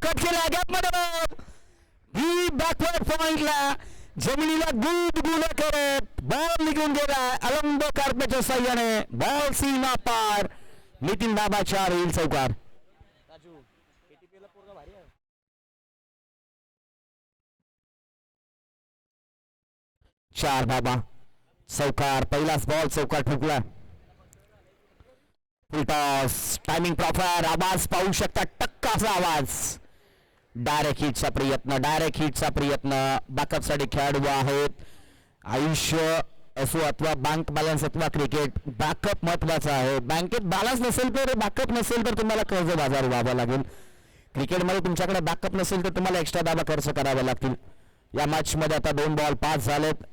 Cut केला गॅपमध्ये ही backward पॉइंटला जमिनीला गुदगुल करत बॉल निघून गेला अलंब कार्पेटच्या साह्याने बॉल सीमा पार नितीन बाबा 4 येईल चौकार 4 बाबा चौकार पहिलाच बॉल चौकार ठोकला टॉस टायमिंग प्रॉपर आवाज पाहू शकता टक्काचा आवाज डायरेक्ट हिटचा प्रयत्न बॅकअप साठी खेळाडू आहेत आयुष्य असो अथवा बँक बॅलन्स अथवा क्रिकेट बॅकअप महत्वाचा आहे बँकेत बॅलन्स नसेल तर बॅकअप नसेल तर तुम्हाला कर्ज बाजार व्हावा लागेल क्रिकेटमध्ये तुमच्याकडे बॅकअप नसेल तर तुम्हाला एक्स्ट्रा दाबा खर्च करावे लागतील या मॅच मध्ये आता 2 बॉल 5 झालेत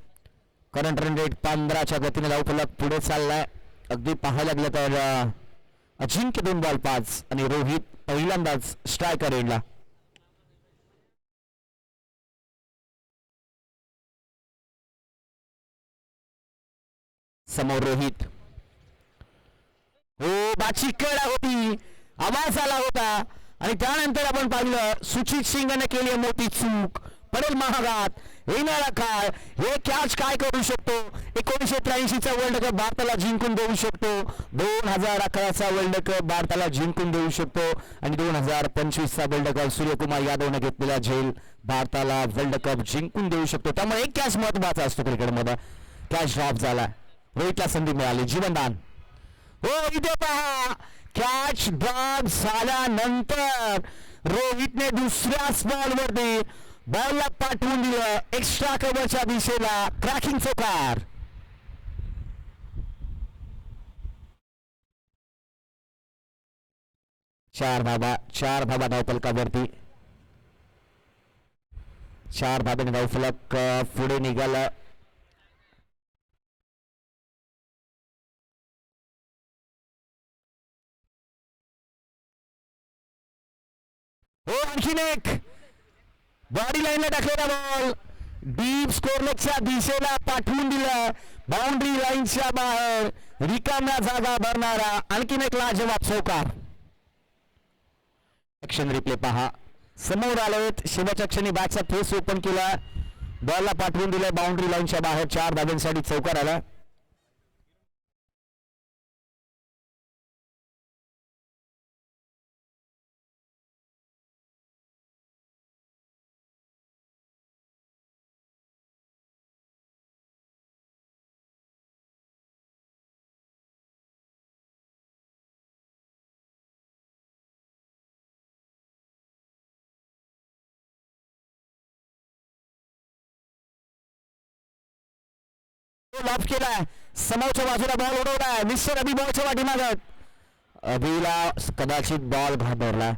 करंट रन रेट 15च्या गतीने धावफलक पुढे चाललाय अगदी पाहायला गेलं तर अजिंक्य 2 बॉल 5 आणि रोहित पहिल्यांदाच स्ट्रायकर एंडला समोर रोहित हो बाची कडा होती आवाज आला होता आणि त्यानंतर आपण पाहिलं सुचित सिंगने केली मोठी चूक पडेल महागात येणारा काळ हे कॅच काय करू शकतो 1983चा वर्ल्ड कप भारताला जिंकून देऊ शकतो 2011चा वर्ल्ड कप भारताला जिंकून देऊ शकतो आणि 2025चा वर्ल्ड कप सूर्यकुमार यादवने घेतलेला झेल भारताला वर्ल्ड कप जिंकून देऊ शकतो त्यामुळे एक कॅच महत्वाचा असतो क्रिकेटमध्ये कॅच ड्रॉप झाला रोहितला संधी मिळाली जीवनदान हो इथे पहा कॅच ड्रॉप झाल्यानंतर रोहितने दुसऱ्याच बॉलवरती बॉलला पाठवून दिलं एक्स्ट्रा कव्हरच्या दिशेला क्रॅकिंग चौकार चार धाबा धावफलकावरती 4 धाब्याने धावफलक पुढे निघाला हो आणखीन एक बॉडी लाईनला टाकलेला बॉल डीप स्कोरलेगच्या दिशेला पाठवून दिला बाउंड्री लाईनच्या बाहेर रिकाम्या जागा भरणारा आणखीन एक लाजवाब चौकार ऍक्शन रिप्ले पहा समोर आलेत शेवटच्या क्षणी बॅटचा फेस ओपन केला बॉलला पाठवून दिलाय बाउंड्री लाईनच्या बाहेर 4 धाब्यांसाठी चौकार आला लॉफ केलाय समोरच्या बाजूला बॉल उडवलाय मिस्टर अभि बॉलच्या वाटीमागत अभिला कदाचित बॉल घाबरला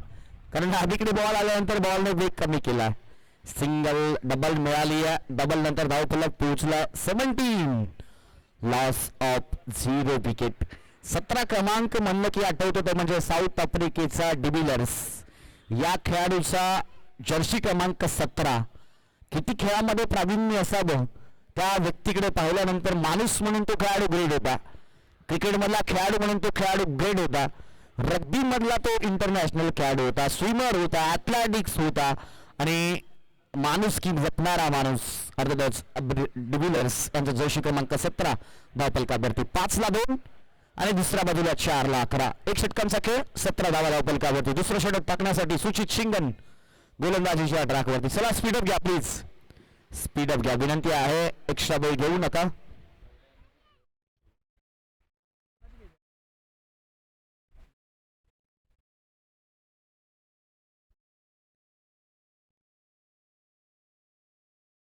कारण अभिकडे बॉल आल्यानंतर बॉलने वेग कमी केला सिंगल डबल मिळाली डबल नंतर धावफलक पोहोचला 17 लॉस ऑफ 0 विकेट 17 क्रमांक म्हणलं की आठवतो तो म्हणजे साऊथ आफ्रिकेचा डिव्हिलियर्स या खेळाडूचा जर्सी क्रमांक 17 किती खेळामध्ये प्रावीण्य असावं त्या व्यक्तीकडे पाहिल्यानंतर माणूस म्हणून तो खेळाडू ग्रेड होता क्रिकेट मधला खेळाडू म्हणून तो खेळाडू ग्रेड होता रग्बी मधला तो इंटरनॅशनल खेळाडू होता स्विमर होता ऍथलेटिक्स होता आणि माणूस की जपणारा माणूस अर्थातच डिव्हिलियर्स यांचा जर्सी क्रमांक 17 धावफलकावरती 5 ला 2 आणि दुसऱ्या बाजूला 4 ला 11 एक षटकांचा खेळ 17 धावा धावफलकावरती दुसरं षटक टाकण्यासाठी सुचित सिंगन गोलंदाजीच्या ट्रॅकवरती चला स्पीडअप घ्या प्लीज स्पीडअप घ्या विनंती आहे एक्स्ट्रा वेळ घेऊ नका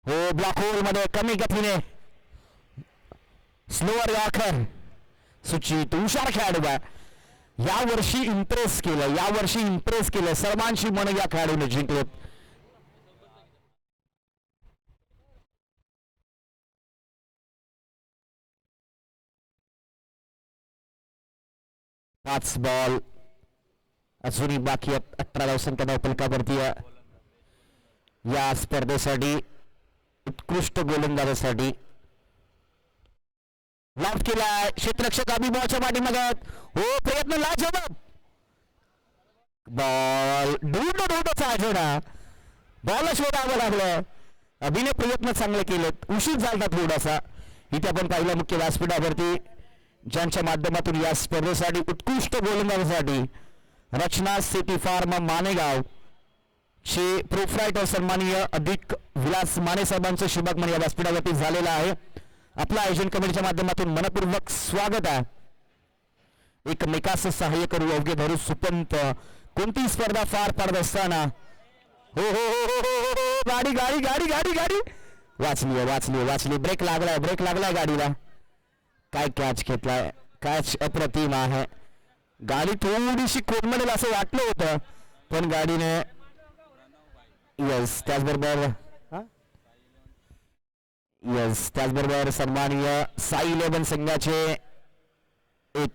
हो ब्लॅक होल मध्ये कमी गतीने स्लोअर यॉर्कर सुचित हुशार खेळाडू या वर्षी इम्प्रेस केलं सर्वांची मन या खेळाडूने जिंकलेत 5 बॉल अजूनही बाकी 18 धावसंख्या धावफलकावरती या स्पर्धेसाठी उत्कृष्ट गोलंदाजासाठी लॉफ्ट केला क्षेत्ररक्षक अभिभावाच्या पाठीमागत हो प्रयत्न लाजवाब बॉल बॉल ढूंढचा आठवडा बॉल शोधावं लागलं. अभिनय प्रयत्न चांगले केलेत, उशीर झाला थोडासा. इथे आपण पाहिलं मुख्य व्यासपीठावरती ज्यांच्या माध्यमातून या स्पर्धेसाठी उत्कृष्ट गोलंदाजासाठी रचना सिटी फार्म मानेगाव चे प्रोप्रायटर सन्माननीय अधिक विलास माने साहेबांचं शुभागमन या व्यासपीठावरती झालेलं आहे. आपलं आयोजन कमिटीच्या माध्यमातून मनपूर्वक स्वागत आहे. एकमेकाचं सहाय्य करू अवघे धरू सुपंत. कोणती स्पर्धा पार पाडत असताना हो हो हो हो हो हो गाडी गाडी गाडी गाडी गाडी वाचली वाचली वाचली. ब्रेक लागलाय गाडीला. काय कॅच घेतलाय, कॅच अप्रतिम आहे. गाडी थोडीशी कोलमडेल असं वाटलं होतं पण गाडीने यस त्याचबरोबर सन्माननीय साई 11 संघाचे एक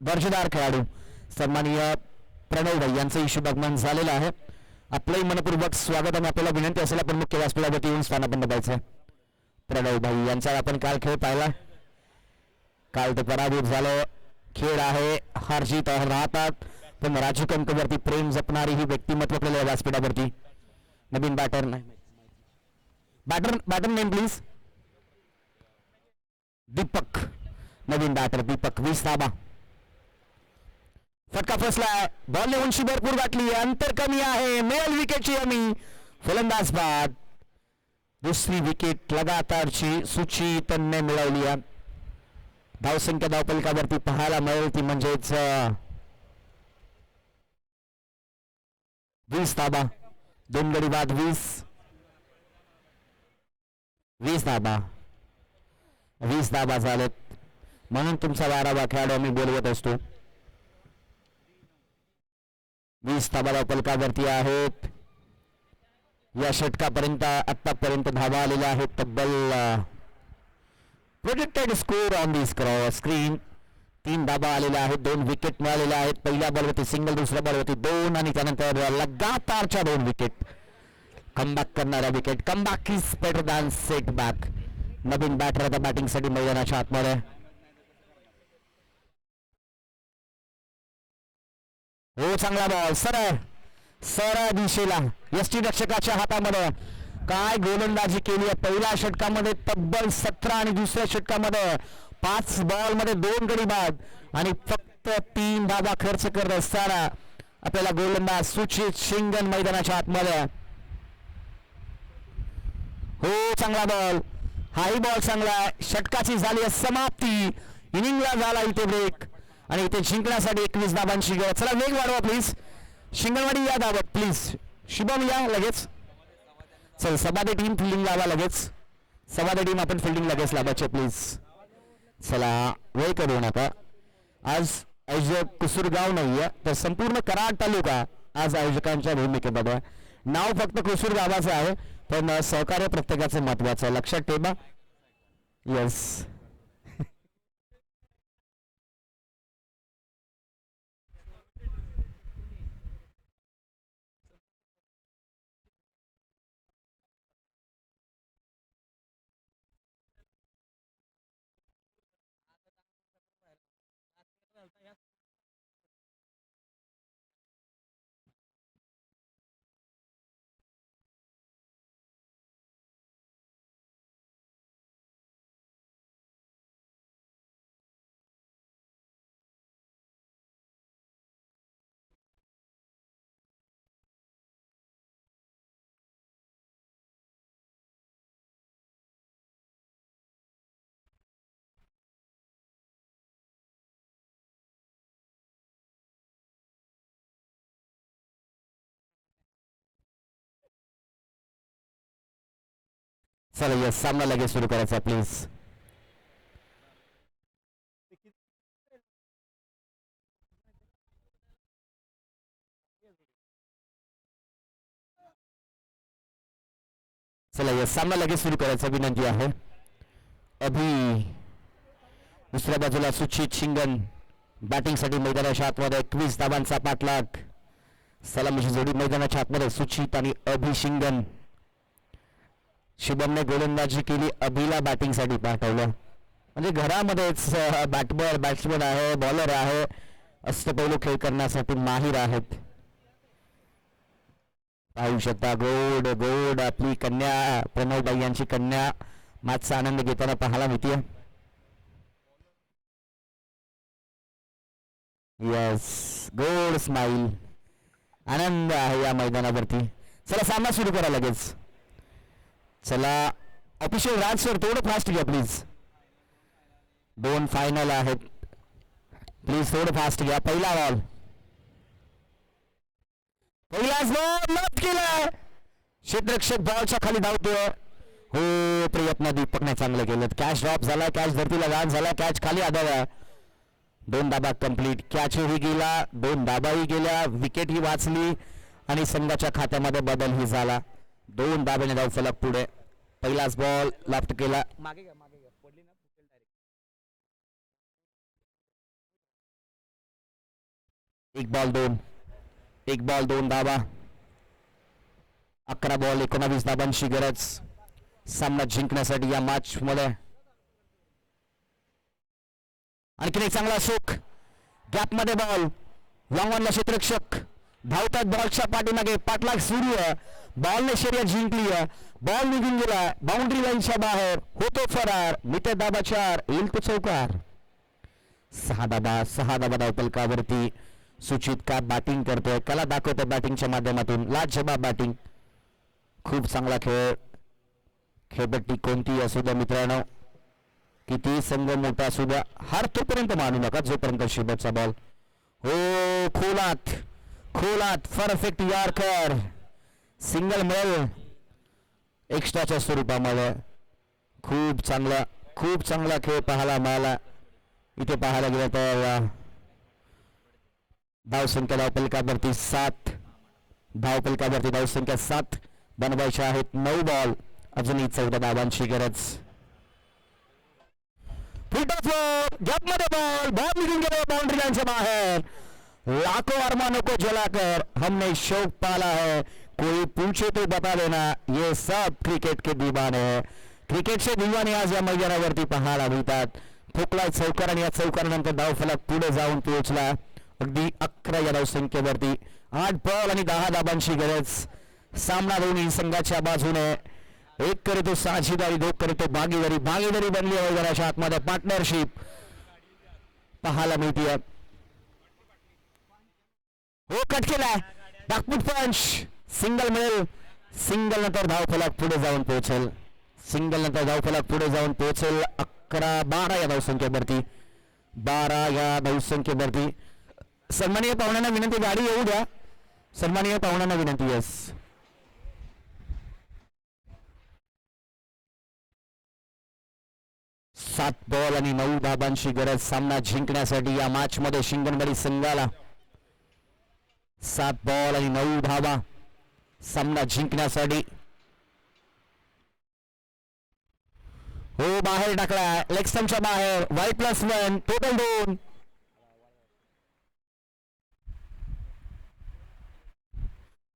दर्जेदार खेळाडू सन्माननीय प्रणव भाई यांचंही शुभागमन झालेलं आहे. आपलंही मनपूर्वक स्वागत आणि आपल्याला विनंती असेल आपण मुख्य व्यासपीठावरती येऊन स्थानापन्न पाहिजे. प्रणव भाई यांचा आपण काल खेळ पाहिला, काल ते पराभूत झालं. खेळ आहे, हार जीत राहतात पण राजू कंकवरती प्रेम जपणारी ही व्यक्तिमत्व आपल्याला व्यासपीठावरती. नवीन बॅटर नाही, बॅटर नेम प्लीज. दीपक, नवीन बॅटर दीपक. 20 धाबा. फटका फसलाय, बॉलने उंची भरपूर गाठली, अंतर कमी आहे, मिळेल विकेटची हमी. फलंदाज बाद. दुसरी विकेट लगातारची सूची त्यांनी मिळवली आहे. धावसंख्या धावपलकावरती पाहायला मिळेल ती म्हणजेच 20 धाबा. 2 गडी बाद 20 धाबा झालेत. म्हणून तुमचा 12वा खेळाडू आम्ही बोलवत असतो. 20 धाबा धावपलकावरती आहेत. या षटकापर्यंत आतापर्यंत धाबा आलेल्या आहेत तब्बल projected score on the screen 3 धाबा आलेल्या आहेत. 2 विकेट मिळालेल्या आहेत. पहिल्या बॉलवरती सिंगल, दुसऱ्या बॉलवरती 2 आणि त्यानंतर लगातारच्या 2 विकेट. कमबॅक करणाऱ्या wicket. Comeback is better than setback. नवीन बॅटर आता बॅटिंगसाठी मैदानाच्या आतमध्ये. हो चांगला बॉल सरळ दिशेला यष्टी रक्षकाच्या हातामध्ये. काय गोलंदाजी केली आहे पहिल्या षटकामध्ये तब्बल 17 आणि दुसऱ्या षटकामध्ये 5 बॉल मध्ये 2 गडी बाद आणि फक्त 3 धाबा खर्च करत असताना आपल्याला गोलंदाज सुचित शिंगण मैदानाच्या आतमध्ये. हो चांगला बॉल, हाही बॉल चांगला आहे. षटकाची झाली समाप्ती. इनिंगला झाला इथे ब्रेक आणि इथे जिंकण्यासाठी 21 धाबांची गरज. चला वेग वाढवा प्लीज. शिंगणवाडी या धावत प्लीज. शुभम या लगेच. चल सबादे टीम फिल्डिंग लावा लगेच. सबादे टीम आपण फिल्डिंग लगेच लावायचे प्लीज. चला वेळ करू नका. आज आयोजक कुसूरगाव नाहीये तर संपूर्ण कराड तालुका आज आयोजकांच्या भूमिकेमध्ये. नाव फक्त कुसूर गावाचं आहे पण सहकार्य प्रत्येकाचं महत्वाचं आहे, लक्षात ठेवा. यस चला यस सामना लगेच सुरू करायचा प्लीज. चला यस सामना लगेच सुरू करायचा विनंती आहे. अभि दुसऱ्या बाजूला सुचित शिंगण बॅटिंगसाठी मैदानाच्या आतमध्ये 21 धाबांचा पाठलाग. सलामीची जोडी मैदानाच्या आतमध्ये सुचित आणि अभि शिंगण. शुभमने गोलंदाजी केली, अभिला बॅटिंगसाठी पाठवलं. म्हणजे घरामध्येच बॅट्समन आहे, बॉलर आहे, अष्टपैलू खेळ करण्यासाठी माहीर आहेत. पाहू शकता गोड गोड आपली कन्या प्रणवबाई यांची कन्या मॅचचा आनंद घेताना पाहायला मिळते. यस गोड स्माइल आनंद आहे या मैदानावरती. चला सामना सुरू करा लगेच. चला ऑफिशियल राज सर थोडं फास्ट घ्या प्लीज. 2 फायनल आहेत प्लीज थोडं फास्ट घ्या. पहिला बॉल पहिलाच बॉल लॉक केला. क्षेत्ररक्षक बॉलच्या खाली धावतोय. हो प्रयत्न दीपकने चांगलं केलं. कॅच ड्रॉप झाला. कॅच धरतीला गान झाला. कॅच खाली आदळला. 2 धाबा कंप्लीट. कॅचही गेला 2 धाबाही गेल्या. विकेट ही वाचली आणि संघाच्या खात्यामध्ये बदलही झाला. 2 धाब्याने धाव फलक पुढे. पहिलाच बॉल लेफ्ट केला. मागे घ्या पडली ना डायरेक्ट. एक बॉल 2 धाबा. 11 बॉल 19 धाबांची गरज सामना जिंकण्यासाठी या मॅच मध्ये. आणखी एक चांगला सुख गॅप मध्ये बॉल. लॉंग ऑनला क्षेत्ररक्षक धावतात बॉलच्या पाठीमागे. पाठलाग सुरू आहे. बॉलने शर्यत जिंकली आहे. बॉल निघून गेला बाउंड्री लाईनच्या बाहेर. होतो फरार. मित्र दाबा 4 येईल तो चौकार. 6 धाबा धावफलकावरती. सुचित का बॅटिंग करतोय. कला दाखवतोय बॅटिंगच्या माध्यमातून. लाजवाब बॅटिंग. खूप चांगला खेळ. खेळपट्टी कोणती असू द्या मित्रांनो. किती संघ मोठा असू द्या हार तोपर्यंत मानू नका जोपर्यंत शेवटचा बॉल. हो खोलात खोलात परफेक्ट यॉर्कर. सिंगल मिळेल एक्स्ट्राच्या स्वरूपामध्ये. खूप चांगला खेळ पाहायला मिळाला. इथे पाहायला गेलं तर धावसंख्या धावफलकावरती 7 धावफलकावरती धावसंख्या 7 बनवायच्या आहेत. 9 बॉल अजूनही 14 धावांची गरज. फुट ऑफ गॅप मध्ये बॉल निघून गेला बाउंड्री लाईनच्या बाहेर. लाखों अरमानों को जलाकर हमने शौक पाला है. कोई पूछे तो बता देना ये सब क्रिकेट के दीवाने हैं. क्रिकेटचे दीवाने आज या मैदानावरती पाहायला मिळतात. ठोकलाय चौकार आणि या चौकारानंतर धावफलक पुढे जाऊन पोहोचला. अगदी 11 या धावसंख्येवरती. 8 बॉल आणि 10 धाबांची गरज. सामना दोन्ही संघाच्या बाजूने. एक करतो साझीदारी 2 करतो भागीदारी बनली आहे मैदानाच्या आतमध्ये. पार्टनरशिप पाहायला मिळते. हो कट केलाय बॅकफूट पंच. सिंगल मिळेल. सिंगल नंतर धावफलक पुढे जाऊन पोहोचेल. 11-12 या धावसंख्येवरती. 12 या धावसंख्येवरती. सन्माननीय पाहुण्यांना विनंती गाडी येऊ द्या. सन्माननीय पाहुण्यांना विनंती. यस 7 बॉल आणि 9 धाबांची गरज सामना जिंकण्यासाठी या मॅच मध्ये शिंगणवाडी संघाला. 7 बॉल आणि 9 धाबा सामना जिंकण्यासाठी. हो बाहेर टाकला लेग स्टंपच्या बाहेर. Y+1 total 2.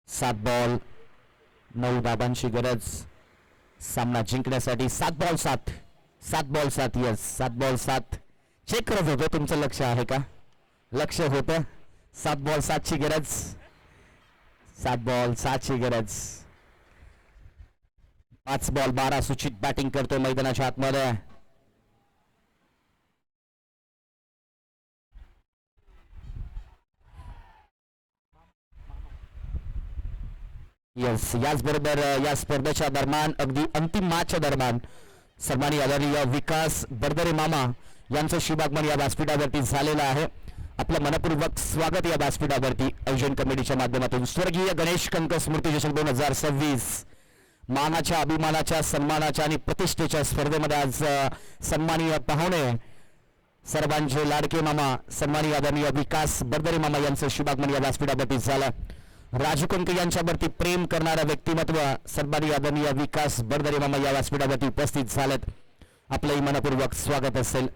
सात बॉल 9 धाबांची गरज सामना जिंकण्यासाठी. 7 बॉल 7 यस 7 बॉल 7. चेक करत होतो तुमचं लक्ष आहे का. लक्ष होतं. 7 बॉल 7 ची गरज. 7 बॉल 7 ची गरज. 5 बॉल 12 सुचित बॅटिंग करतोय मैदानाच्या आतमध्ये. यस याचबरोबर या स्पर्धेच्या दरम्यान अगदी अंतिम मॅचच्या दरम्यान सन्माननीय आदरणीय विकास बर्दरे मामा यांचं शुभागमन या व्यासपीठावरती झालेलं आहे. आपलं मनपूर्वक स्वागत या व्यासपीठावरती आयोजन कमिटीच्या माध्यमातून. स्वर्गीय गणेश कंक स्मृती चषक 2026 मानाच्या अभिमानाच्या सन्मानाच्या आणि प्रतिष्ठेच्या स्पर्धेमध्ये आज सन्माननीय पाहुणे सर्वांचे लाडके मामा सन्माननीय आदरणीय विकास बर्दरे मामा यांचं शुभागमन या व्यासपीठावरती झालं. राजू कंक यांच्यावरती प्रेम करणारा व्यक्तिमत्व सन्माननीय आदरणीय विकास बर्दरे मामा या व्यासपीठावरती उपस्थित झालेत. आपलंही मनपूर्वक स्वागत असेल.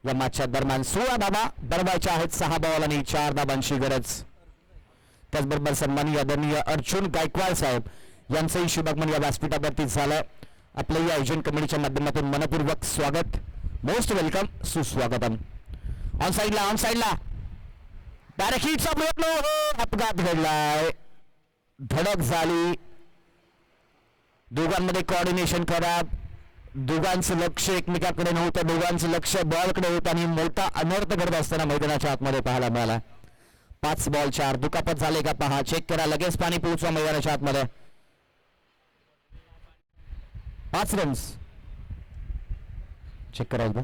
या मॅचच्या दरम्यान 16 धाबा बनवायच्या आहेत. 6 बॉल आणि 4 धाबांची गरज. त्याचबरोबर सन्माननीय आदरणीय अर्जुन गायकवाड साहेब यांचंही शुभागमन या व्यासपीठावरती झालं. आपलंही आयोजन कमिटीच्या माध्यमातून मनपूर्वक स्वागत. मोस्ट वेलकम सुस्वागतम. ऑन साईडला डायरेक्ट हिटचा प्रयत्न. अपघात घडलाय. धडक झाली. दोघांमध्ये कोऑर्डिनेशन करा. दोघांचं लक्ष एकमेकाकडे नव्हतं, दोघांचं लक्ष बॉलकडे होतं आणि मोठा अनर्थ घडत असताना मैदानाच्या आतमध्ये पाहायला मिळाला. 5 बॉल 4. दुखापत झाले का पहा, चेक करा, लगेच पाणी पोहोचवा मैदानाच्या आतमध्ये. 5 रन्स चेक करा एकदा.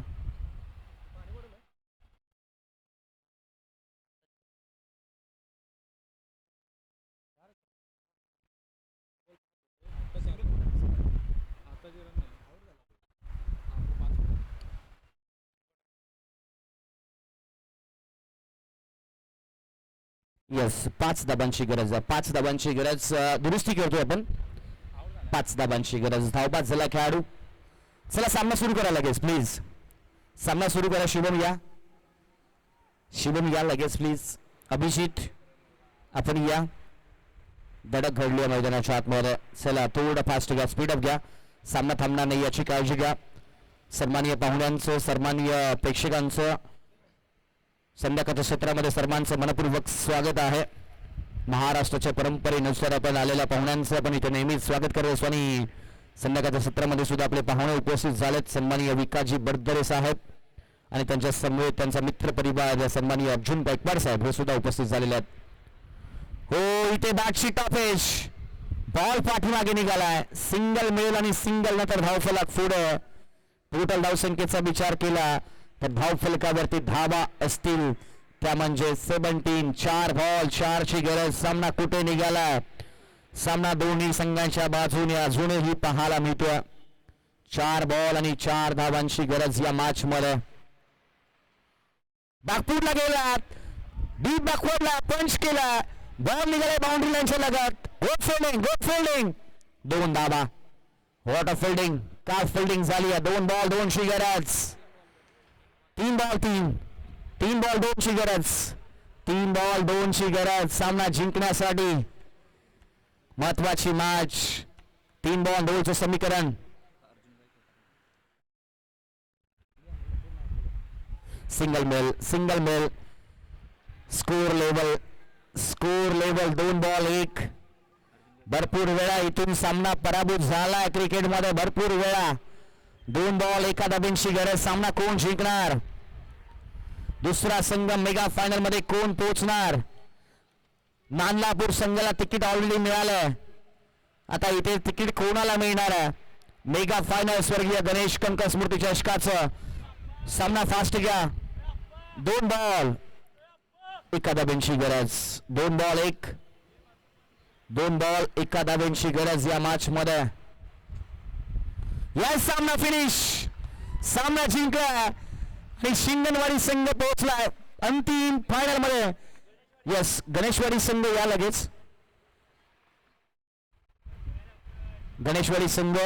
येस, 5 धाबांची गरज आहे. 5 धाबांची गरज. दुरुस्ती करतोय आपण. 5 धाबांची गरज. धावबाद झाला खेळाडू. चला सामना सुरू करा लगेच प्लीज. सामना सुरू करा. शुभम या, शुभम या लगेच प्लीज. अभिजित आपण या. धडक घडली आहे मैदानाच्या आतमध्ये. चला थोडं फास्ट घ्या, स्पीड अप घ्या. सामना थांबणार नाही याची काळजी घ्या. सन्माननीय पाहुण्यांचं, सन्माननीय प्रेक्षकांचं संध्याकाळच्या सत्रामध्ये सर्वांचं मनपूर्वक स्वागत आहे. महाराष्ट्राच्या परंपरेनुसार आपण आलेल्या पाहुण्यांचं आपण इथे नेहमीच स्वागत करत असतो आणि संध्याकाळच्या सत्रामध्ये सुद्धा आपले पाहुणे उपस्थित झालेत. सन्माननीय विकासजी बडदरे साहेब आणि त्यांच्या समवेत त्यांचा मित्र परिवार सन्माननीय अर्जुन गायकवाड साहेब हे सुद्धा उपस्थित झालेले आहेत. हो, इथे दाटशी टॉपेश. बॉल पाठीमागे निघालाय. सिंगल मिळेल आणि सिंगल नंतर धावफलक पुढे. टोटल धावसंख्येचा विचार केला तर धावफलकावरती धावा असतील त्या म्हणजे 17. 4 बॉल 4 ची गरज. सामना कुठे निघाला? सामना दोन्ही संघांच्या बाजूने अजूनही पाहायला मिळतोय. 4 बॉल आणि 4 धावांची गरज या मॅच मध्ये. बागपूरला गेला, डीप बॅकवर्डला पंच केला, बॉल निघाला बाउंड्री लाईनच्या लगत. Good fielding, good fielding. 2 धावा. What a fielding. काय फिल्डिंग झाली आहे. 2 बॉल 2 ची गरज. 3 बॉल 3. 3 बॉल 2 ची गरज. 3 बॉल 2 ची गरज. सामना जिंकण्यासाठी महत्वाची मॅच. 3 बॉल 2 चं समीकरण. Single male, single male. Score level, score level 2 ball 1. भरपूर वेळा इथून सामना पराभूत झाला क्रिकेटमध्ये. भरपूर वेळा 2 बॉल 1 धाब्यांची गरज. सामना कोण जिंकणार? दुसरा संघ मेगा फायनल मध्ये कोण पोहोचणार? नानलापूर संघाला तिकीट ऑलरेडी मिळालंय. आता इथे तिकीट कोणाला मिळणार आहे? मेगा फायनल स्वर्गीय गणेश कंक स्मृती चषकाचं. सामना फास्ट घ्या. 2 बॉल 1 धाब्यांची गरज. 2 बॉल 1. 2 बॉल 1 धाब्यांची गरज या मॅच मध्ये. या सामना फिनिश. सामना जिंकला आणि शिंगणवाडी संघ पोहोचलाय अंतिम फायनल मध्ये. यस, गणेशवाडी संघ या लगेच. गणेशवाडी संघ